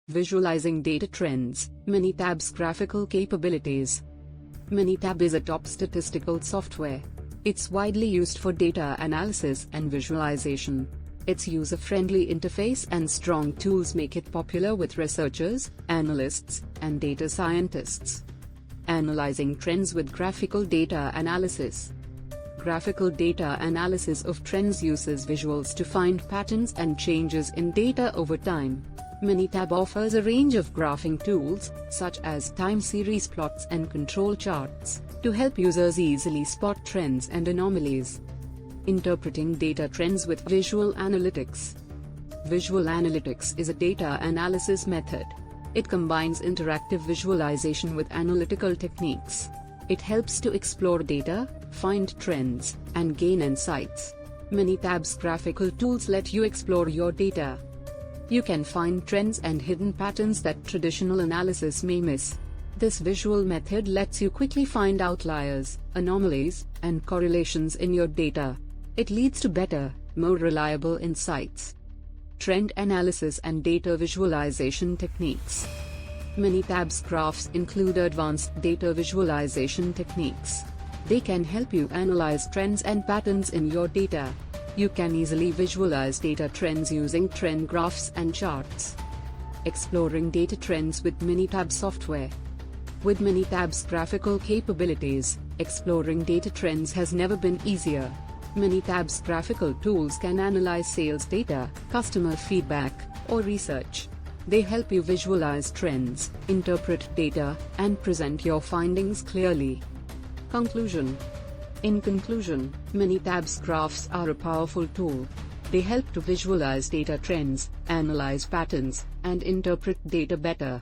Visualizing data trends, Minitab's graphical capabilities. Minitab is a top statistical software. It's widely used for data analysis and visualization. Its user-friendly interface and strong tools make it popular with researchers, analysts, and data scientists. Analyzing trends with graphical data analysis. Graphical data analysis of trends uses visuals to find patterns and changes in data over time. Minitab offers a range of graphing tools, such as time series plots and control charts, to help users easily spot trends and anomalies. Interpreting data trends with visual analytics. Visual analytics is a data analysis method. It combines interactive visualization with analytical techniques. It helps to explore data, find trends, and gain insights. Minitab's graphical tools let you explore your data. You can find trends and hidden patterns that traditional analysis may miss. This visual method lets you quickly find outliers, anomalies, and correlations in your data. It leads to better, more reliable insights. Trend analysis and data visualization techniques. Minitab's graphs include advanced data visualization techniques. They can help you analyze trends and patterns in your data. You can easily visualize data trends using trend graphs and charts. Exploring data trends with Minitab software. With Minitab's graphical capabilities, exploring data trends has never been easier. Minitab's graphical tools can analyze sales data, customer feedback, or research. They help you visualize trends, interpret data, and present your findings clearly. Conclusion. In conclusion, Minitab's graphs are a powerful tool. They help to visualize data trends, analyze patterns, and interpret data better.